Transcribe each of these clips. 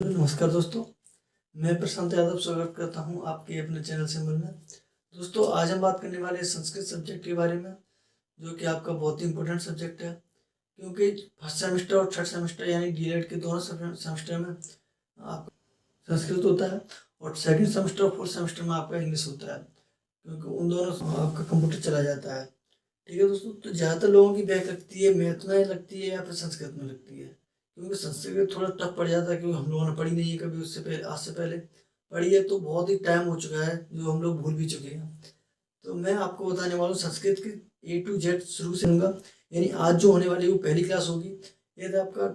नमस्कार दोस्तों, मैं प्रशांत यादव स्वागत करता हूं आपके अपने चैनल सिंबल में। दोस्तों, आज हम बात करने वाले हैं संस्कृत सब्जेक्ट के बारे में, जो कि आपका बहुत ही इम्पोर्टेंट सब्जेक्ट है, क्योंकि फर्स्ट सेमेस्टर और थर्ड सेमेस्टर यानी डीएलएड के दोनों सेमेस्टर में आपका संस्कृत होता है और सेकंड सेमेस्टर और फोर्थ सेमेस्टर में आपका इंग्लिश होता है, क्योंकि उन दोनों में आपका कंप्यूटर चला जाता है। ठीक है दोस्तों, तो ज़्यादातर लोगों की बैक लगती है, मैथ में लगती है या फिर संस्कृत में लगती है, क्योंकि संस्कृत थोड़ा टफ पड़ जाता है, क्योंकि हम लोगों ने पढ़ी नहीं है कभी उससे पहले, आज से पहले पढ़ी है तो बहुत ही टाइम हो चुका है जो हम लोग भूल भी चुके हैं। तो मैं आपको बताने वाला हूँ संस्कृत की A to Z शुरू से होगा, यानी आज जो होने वाली वो पहली क्लास होगी। यदि आपका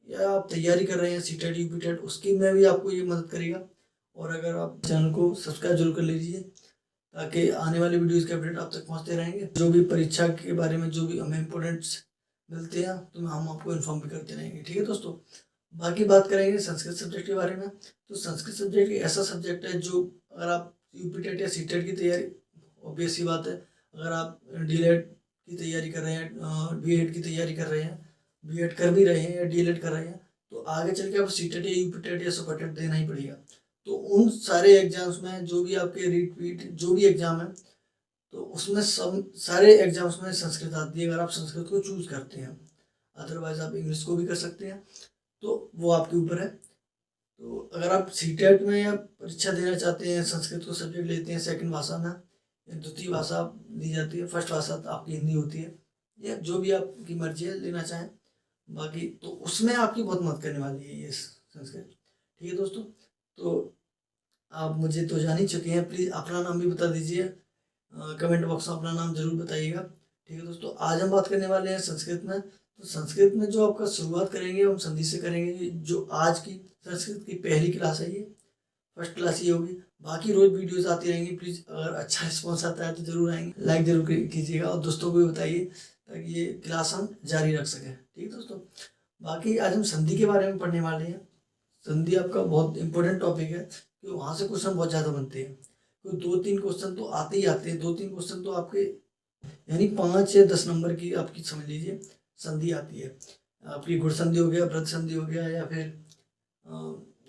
या आप तैयारी कर रहे हैं सीटेट यूपीटेट, उसकी में भी आपको ये मदद करेगा। और अगर आप चैनल को सब्सक्राइब जरूर कर लीजिए, ताकि आने वाली वीडियोज़ के अपडेट आप तक पहुँचते रहेंगे। जो भी परीक्षा के बारे में जो भी हमें इम्पोर्टेंट्स मिलते हैं तो हम आपको इन्फॉर्म भी करते रहेंगे। ठीक है दोस्तों, बाकी बात करेंगे संस्कृत सब्जेक्ट के बारे में। तो संस्कृत सब्जेक्ट एक ऐसा सब्जेक्ट है जो अगर आप यूपीटेट या सीटेट की तैयारी, ऑब्वियस सी बात है, अगर आप डीएलएड की तैयारी कर रहे हैं, बीएड की तैयारी कर रहे हैं, बीएड कर भी रहे हैं या डीएलएड कर रहे हैं, तो आगे चल के आप सीटेट या यूपीटेट या सुपरटेट देना ही पड़ेगा। तो उन सारे एग्जाम्स में जो भी आपके रीट जो भी एग्जाम है, तो उसमें सब सारे एग्जाम्स में संस्कृत आती है, अगर आप संस्कृत को चूज करते हैं। अदरवाइज आप इंग्लिश को भी कर सकते हैं, तो वो आपके ऊपर है। तो अगर आप सीटेट में या परीक्षा देना चाहते हैं, संस्कृत को सब्जेक्ट लेते हैं सेकंड भाषा में या द्वितीय भाषा दी जाती है, फर्स्ट भाषा तो आपकी हिंदी होती है, या जो भी आपकी मर्जी है लेना चाहें, बाकी तो उसमें आपकी बहुत मदद करने वाली है ये संस्कृत। ठीक है दोस्तों, तो आप मुझे तो जान ही चुके हैं, प्लीज़ अपना नाम भी बता दीजिए, कमेंट बॉक्स में अपना नाम जरूर बताइएगा। ठीक है दोस्तों, आज हम बात करने वाले हैं संस्कृत में। तो संस्कृत में जो आपका शुरुआत करेंगे हम संधि से करेंगे। जो आज की संस्कृत की पहली क्लास है, ये फर्स्ट क्लास ही होगी। बाकी रोज वीडियोस आती रहेंगी। प्लीज़ अगर अच्छा रिस्पॉन्स आता है तो जरूर आएंगे, लाइक जरूर कीजिएगा और दोस्तों को भी बताइए, ताकि ये क्लास हम जारी रख सकें। ठीक है दोस्तों, बाकी आज हम संधि के बारे में पढ़ने वाले हैं। संधि आपका बहुत इंपॉर्टेंट टॉपिक है, कि वहाँ से क्वेश्चन बहुत ज़्यादा बनते हैं। तो 2-3 क्वेश्चन तो आते ही आते हैं, 2-3 क्वेश्चन तो आपके यानी 5 या 10 नंबर की आपकी समझ लीजिए संधि आती है। आपकी गुण संधि हो गया, वृद्ध संधि हो गया, या फिर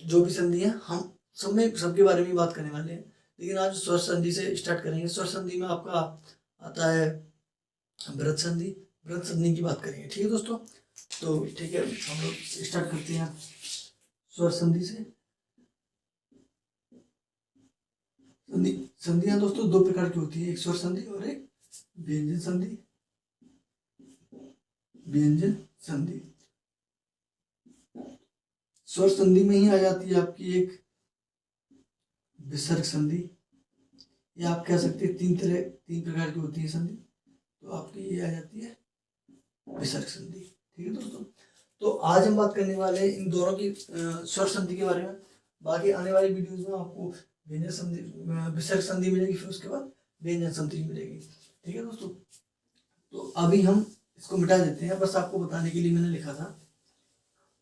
जो भी संधि है, हम सब में सबके बारे में बात करने वाले हैं। लेकिन आज स्वर संधि से स्टार्ट करेंगे। स्वर संधि में आपका आता है वृद्ध संधि, वृद्ध संधि की बात करेंगे। ठीक है दोस्तों, तो ठीक है, हम लोग स्टार्ट करते हैं स्वर संधि से। संधियां दोस्तों दो प्रकार की होती है, एक स्वर संधि और एक व्यंजन संधि। व्यंजन संधि स्वर संधि में ही आ जाती है आपकी एक विसर्ग संधि, या आप कह सकते हैं तीन प्रकार की होती है संधि। तो आपकी ये आ जाती है विसर्ग संधि। ठीक है दोस्तों, तो आज हम बात करने वाले हैं इन दोनों की स्वर संधि के बारे में। बाकी आने वाली वीडियोस में आपको व्यंजन संधि, विसर्ग संधि मिलेगी, फिर उसके बाद व्यंजन संधि मिलेगी। ठीक है दोस्तों, तो अभी हम इसको मिटा देते हैं, बस आपको बताने के लिए मैंने लिखा था।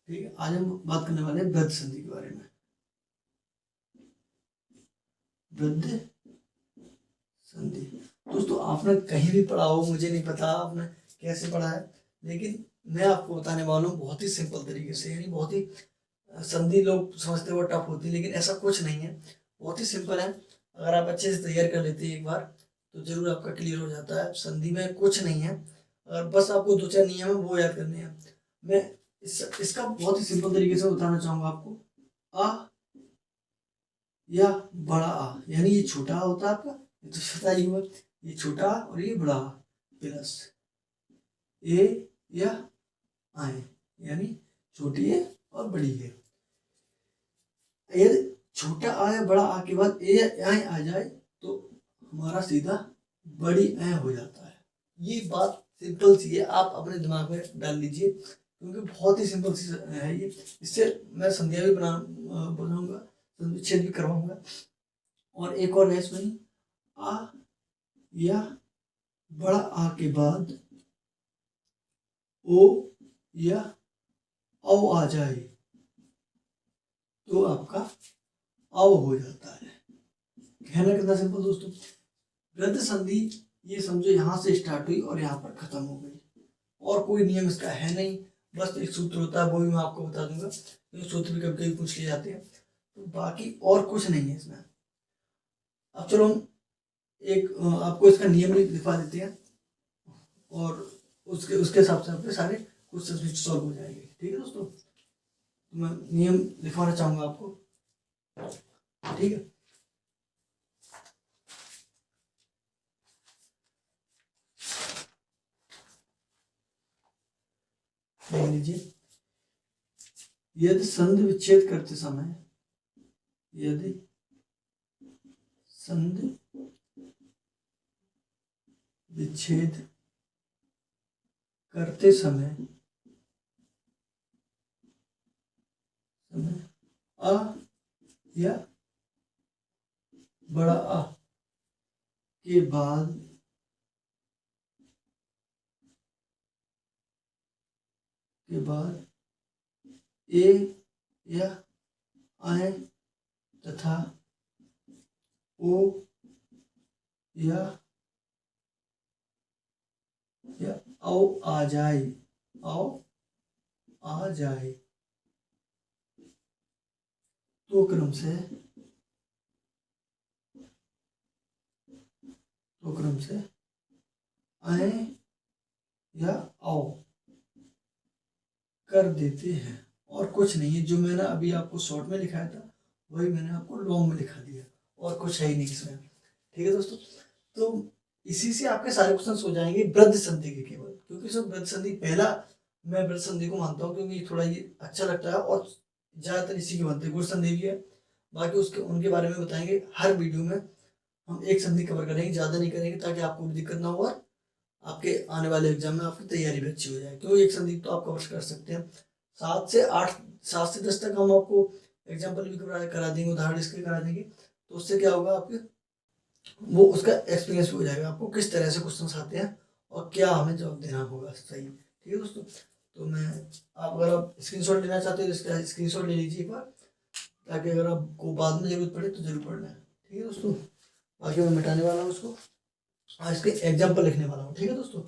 ठीक है, आज हम बात करने वाले हैं वृद्ध संधि के बारे में। वृद्ध संधि दोस्तों आपने कहीं भी पढ़ा हो, मुझे नहीं पता आपने कैसे पढ़ा है, लेकिन मैं आपको बताने वाला हूँ बहुत ही सिंपल तरीके से। यानी बहुत ही संधि लोग समझते हुए टफ होती है, लेकिन ऐसा कुछ नहीं है, बहुत ही सिंपल है। अगर आप अच्छे से तैयार कर लेते हैं एक बार, तो जरूर आपका क्लियर हो जाता है। संधि में कुछ नहीं है, अगर बस आपको 2-4 नियम है वो याद करने हैं। मैं इसका बहुत ही सिंपल तरीके से बताना चाहूँगा आपको। आ या बड़ा आ, यानी ये छोटा आ होता है आपका, ये तो पता ही हुआ, ये छोटा और ये बड़ा प्लस ए या आए, यानी छोटी है और बड़ी है। यदि छोटा आ या बड़ा आ के बाद ए या आए आ जाए तो हमारा सीधा बड़ी ए हो जाता है। ये बात सिंपल सी है, आप अपने दिमाग में डाल लीजिए, क्योंकि बहुत ही सिंपल सी है ये। इससे मैं संध्या भी बनाऊंगा, विच्छेद भी करवाऊंगा। और एक और है इसमें, आ या बड़ा आ के बाद ओ या औ आ जाए तो आपका औ हो जाता है। कहना कितना सिंपल दोस्तों। वृद्ध संधि ये समझो यहाँ से स्टार्ट हुई और यहाँ पर खत्म हो गई, और कोई नियम इसका है नहीं। बस एक सूत्र होता है, वो भी मैं आपको बता दूंगा, क्योंकि सूत्र भी कभी कभी पूछ लिए जाते हैं। तो बाकी और कुछ नहीं है इसमें। अब चलो हम एक आपको इसका नियम भी लिखवा देते हैं, और उसके उसके हिसाब से आपके सारे क्वेश्चन भी सॉल्व हो जाएंगे। ठीक है दोस्तों, तो मैं नियम लिखवाना चाहूँगा आपको। ठीक है, देख लीजिए। यदि संधि विच्छेद करते समय, यदि संधि विच्छेद करते समय अ या बड़ा आ के बाद ए या आए तथा ओ या औ आ जाए, औ आ जाए, तो क्रम से आए या आओ कर देते हैं। और कुछ नहीं है, जो मैंने अभी आपको शॉर्ट में लिखाया था वही मैंने आपको लॉन्ग में लिखा दिया, और कुछ है ही नहीं इसमें। ठीक है दोस्तों, तो इसी से आपके सारे क्वेश्चन हो जाएंगे वृद्ध संधि के केवल, क्योंकि इसमें वृद्ध संधि पहला, मैं वृद्ध संधि को मानता हूँ क्योंकि थोड़ा ये अच्छा लगता है, और ज़्यादातर इसी के बनते हैं। गुण संधि भी है, बाकी उसके उनके बारे में बताएंगे हर वीडियो में। हम एक संधि कवर करेंगे, ज़्यादा नहीं करेंगे, ताकि आपको भी दिक्कत ना हो और आपके आने वाले एग्जाम में आपकी तैयारी भी अच्छी हो जाए। क्योंकि एक संधि तो आप कवर कर सकते हैं 7 से 10 तक हम आपको एग्जाम्पल भी करा देंगे, उदाहरण इसके करा देंगे। तो उससे क्या होगा, आपके वो उसका एक्सपीरियंस हो जाएगा, आपको किस तरह से क्वेश्चन आते हैं और क्या हमें जवाब देना होगा सही। ठीक है दोस्तों, तो मैं अगर आप स्क्रीनशॉट लेना चाहते हो तो इसका स्क्रीनशॉट ले लीजिए एक बार, ताकि अगर आपको बाद में जरूरत पड़े तो जरूर पढ़ना है। ठीक है दोस्तों, बाकी मैं मिटाने वाला हूँ उसको, आज इसके एग्जाम्पल लिखने वाला हूँ। ठीक है दोस्तों,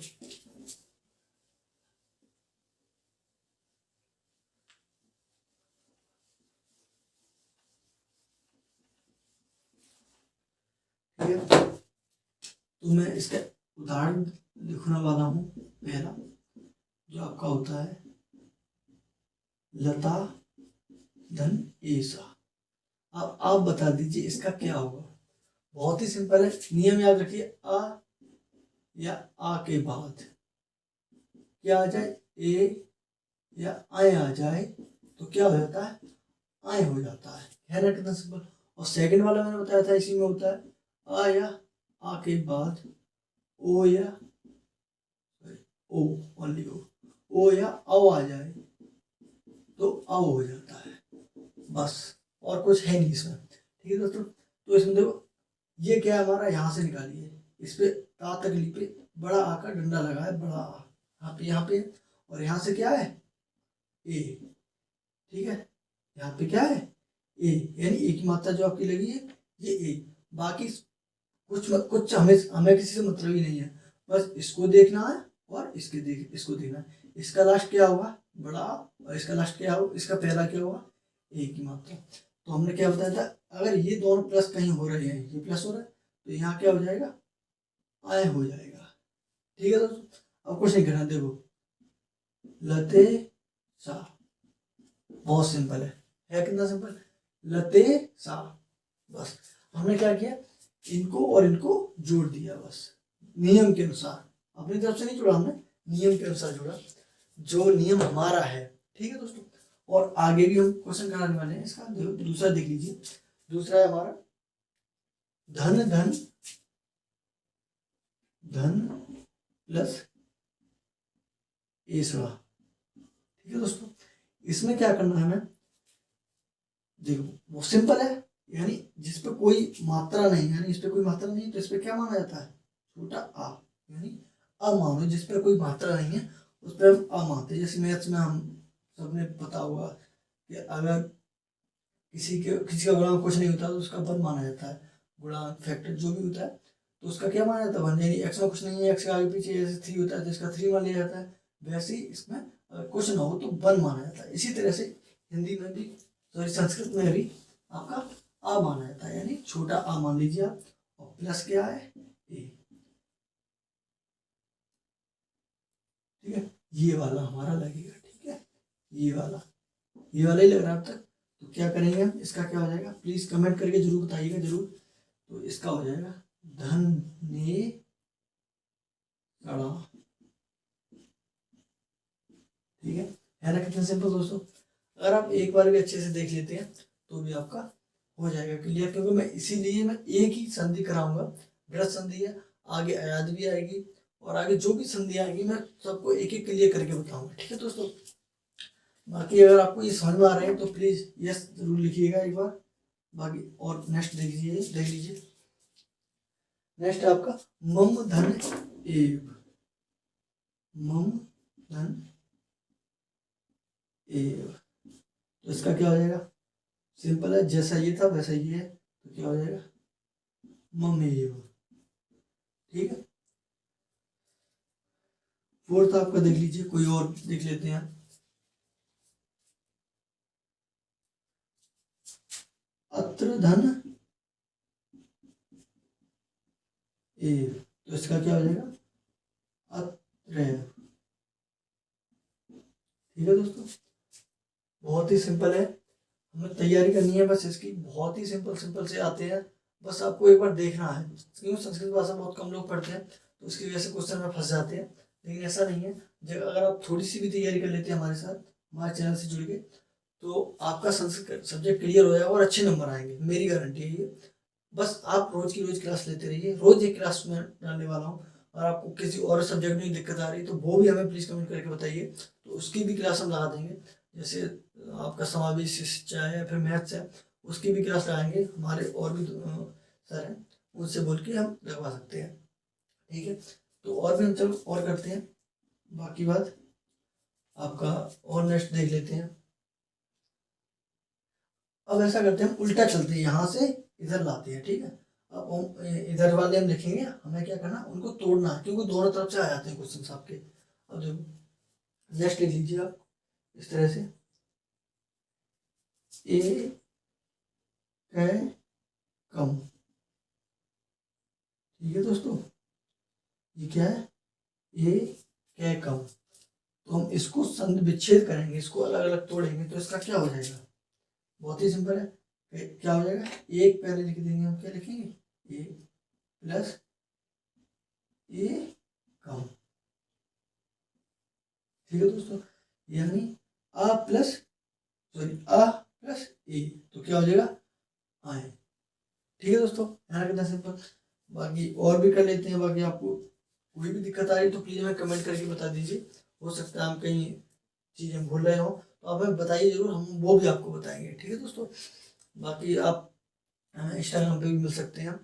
ठीक है, तो मैं इसका उदाहरण लिखने वाला हूँ। पहला जो आपका होता है, लता धन ईसा। अब आप बता दीजिए इसका क्या होगा। बहुत ही सिंपल है, नियम याद रखिए। अ या आ के बाद क्या आ जाए, ए या आए आ जाए, तो क्या हो जाता है, आए हो जाता है ना, कितना सिंपल। और सेकंड वाला मैंने बताया था, इसी में होता है, आ या आ के बाद ओ या ओ, ओनली ओ या औ आ जाए तो औ हो जाता है, बस। और कुछ है नहीं इसमें। ठीक है दोस्तों, तो इसमें देखो, ये क्या है हमारा, यहाँ से निकालिए, इस पे ता तकली पे बड़ा आ का डंडा लगा है, बड़ा आ यहाँ पे, और यहाँ से क्या है, ए। ठीक है, यहाँ पे क्या है, ए, यानी ए की मात्रा जो आपकी लगी है ये ए। बाकी कुछ हमें हमें किसी से मतलब ही नहीं है, बस इसको देखना है और इसको देखना है। इसका लास्ट क्या होगा, बड़ा, और इसका लास्ट क्या होगा, इसका पहला क्या होगा, ए की मात्रा। तो हमने क्या बताया था, अगर ये दोनों प्लस कहीं हो रहे हैं, ये प्लस हो रहा है, तो यहाँ क्या हो जाएगा, आय हो जाएगा। ठीक है दोस्तों, अब कुछ नहीं करना, देखो लते सा, बहुत सिंपल है कितना सिंपल, लते सा। बस हमने क्या किया, इनको और इनको जोड़ दिया, बस नियम के अनुसार, अपनी तरफ से नहीं जोड़ा हमने, नियम के अनुसार जोड़ा, जो नियम हमारा है। ठीक है दोस्तों, और आगे भी हम क्वेश्चन कराने वाले हैं इसका। दूसरा देख लीजिए, दूसरा है हमारा धन धन धन प्लस ईसड़ा। ठीक है दोस्तों, इसमें क्या करना है हमें, देखो वो सिंपल है, यानी जिस पे कोई मात्रा नहीं, यानी इस पे कोई मात्रा नहीं, तो इस पे क्या माना जाता है, छोटा आ, यानी अ मानो, जिस पर कोई मात्रा नहीं है उस पर हम अ मानते हैं। जैसे मैथ्स में हम सबने पता होगा कि अगर किसी का गुणांक कुछ नहीं होता तो उसका वन माना जाता है, गुणांक फैक्टर जो भी होता है, तो उसका क्या माना जाता है, वन। यानी एक्स में कुछ नहीं है, एक्स के आगे पीछे जैसे थ्री होता है तो इसका थ्री मान लिया जाता है, वैसे ही इसमें अगर कुछ ना हो तो वन माना जाता है। इसी तरह से हिंदी में भी, सॉरी संस्कृत में भी आपका आ माना जाता है, यानी छोटा आ मान लीजिए आप, और प्लस क्या है, ए। ठीक है, ये वाला हमारा लगेगा। ठीक है, ये वाला ही लग रहा है अब तक। तो क्या करेंगे हम, इसका क्या हो जाएगा, प्लीज कमेंट करके जरूर बताइएगा जरूर। तो इसका हो जाएगा धन ने कड़ा। ठीक है ना, कितना सिंपल दोस्तों। अगर आप एक बार भी अच्छे से देख लेते हैं तो भी आपका हो जाएगा क्लियर, क्योंकि मैं इसीलिए मैं एक ही संधि कराऊंगा। वृहत संधि है, आगे अयाद भी आएगी, और आगे जो भी संधि आएगी मैं सबको एक एक क्लियर करके बताऊंगा। ठीक है दोस्तों, बाकी अगर आपको ये समझ में आ रहा है तो प्लीज यस जरूर लिखिएगा एक बार। बाकी और नेक्स्ट देख लीजिए। नेक्स्ट है आपका मम धन एव। मम धन एव, तो इसका क्या हो जाएगा, सिंपल है, जैसा ये था वैसा ये है, तो क्या हो जाएगा मम एव। ठीक है, फोर्थ आपका देख लीजिए, कोई और देख लेते हैं। अत्र धन एव, तो इसका क्या हो जाएगा अत्र। ठीक है दोस्तों, बहुत ही सिंपल है, हमें तैयारी करनी है बस इसकी, बहुत ही सिंपल से आते हैं, बस आपको एक बार देखना है। क्यों, संस्कृत भाषा बहुत कम लोग पढ़ते हैं तो उसकी वजह से क्वेश्चन में फंस जाते हैं, लेकिन ऐसा नहीं है। जब अगर आप थोड़ी सी भी तैयारी कर लेते हैं हमारे साथ, हमारे चैनल से जुड़ के, तो आपका संस्कृत सब्जेक्ट क्लियर हो जाएगा और अच्छे नंबर आएंगे, मेरी गारंटी है ये। बस आप रोज की रोज क्लास लेते रहिए, रोज एक क्लास में डालने वाला हूँ। और आपको किसी और सब्जेक्ट में दिक्कत आ रही है तो वो भी हमें प्लीज़ कमेंट करके बताइए, तो उसकी भी क्लास हम लगा देंगे। जैसे आपका समावेश शिक्षा है या फिर मैथ्स है, उसकी भी क्लास लगाएंगे। हमारे और भी सर हैं, उनसे बोल के हम लगवा सकते हैं। ठीक है, तो और भी हम चलो और करते हैं बाकी बात आपका, और नेक्स्ट देख लेते हैं। अब ऐसा करते हैं, हम उल्टा चलते हैं, यहाँ से इधर लाते हैं। ठीक है, अब हम इधर वाले हम लिखेंगे, हमें क्या करना, उनको तोड़ना है, क्योंकि दोनों तरफ से आ जाते हैं क्वेश्चन आपके। अब देखो नेक्स्ट लिख लीजिए आप इस तरह से, ए कै कम। ठीक है दोस्तों, ये क्या है, ए कै कम। तो हम इसको संधि विच्छेद करेंगे, इसको अलग अलग तोड़ेंगे, तो इसका क्या हो जाएगा, बहुत ही सिंपल है। क्या हो जाएगा, एक पहले लिख देंगे, हम क्या लिखेंगे, ए प्लस ए कम। ठीक है दोस्तों, यानी आ प्लस ए, तो क्या हो जाएगा आए। ठीक है दोस्तों, यहाँ कितना सिंपल। बाकी और भी कर लेते हैं। बाकी आपको कोई भी दिक्कत आ रही है तो प्लीज़ हमें कमेंट करके बता दीजिए, हो सकता है हम कहीं चीज़ें भूल रहे हो तो आप हमें बताइए जरूर, हम वो भी आपको बताएंगे। ठीक है दोस्तों, बाकी आप हमें इंस्टाग्राम पे भी मिल सकते हैं,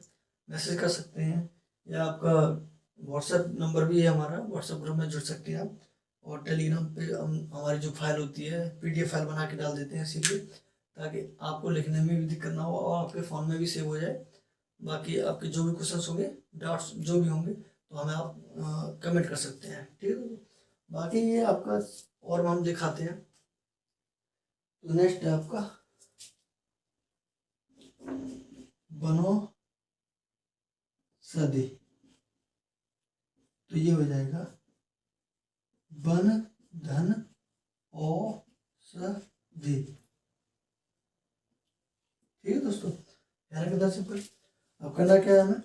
मैसेज कर सकते हैं, या आपका व्हाट्सएप नंबर भी है हमारा, व्हाट्सएप ग्रुप में जुड़ सकते हैं आप। और टेलीग्राम पे हम हमारी जो फाइल होती है PDF फाइल बना के डाल देते हैं इसीलिए, ताकि आपको लिखने में भी दिक्कत ना हो और आपके फ़ोन में भी सेव हो जाए। बाकी आपके जो भी क्वेश्चन होंगे, डाउट्स जो भी होंगे, तो हमें आप कमेंट कर सकते हैं। ठीक है, बाकी ये आपका और हम दिखाते हैं। तो नेक्स्ट है आपका बनो सदी, तो ये हो जाएगा बन धन औषधि। ठीक है दोस्तों, यार कितना सिंपल। अब करना क्या है, हमें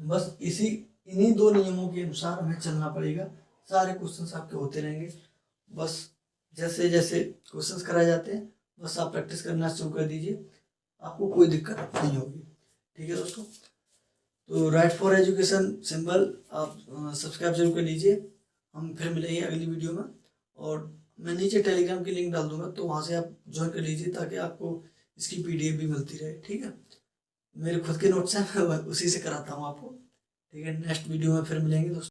बस इन्हीं दो नियमों के अनुसार हमें चलना पड़ेगा, सारे क्वेश्चंस आपके होते रहेंगे। बस जैसे जैसे क्वेश्चंस कराए जाते हैं, बस आप प्रैक्टिस करना शुरू कर दीजिए, आपको कोई दिक्कत नहीं होगी। ठीक है दोस्तों, तो राइट फॉर एजुकेशन सिंबल आप सब्सक्राइब जरूर कर लीजिए। हम फिर मिलेंगे अगली वीडियो में, और मैं नीचे टेलीग्राम की लिंक डाल दूंगा, तो वहाँ से आप ज्वाइन कर लीजिए ताकि आपको इसकी PDF भी मिलती रहे। ठीक है, मेरे खुद के नोट्स हैं, मैं उसी से कराता हूँ आपको। ठीक है, नेक्स्ट वीडियो में फिर मिलेंगे दोस्तों।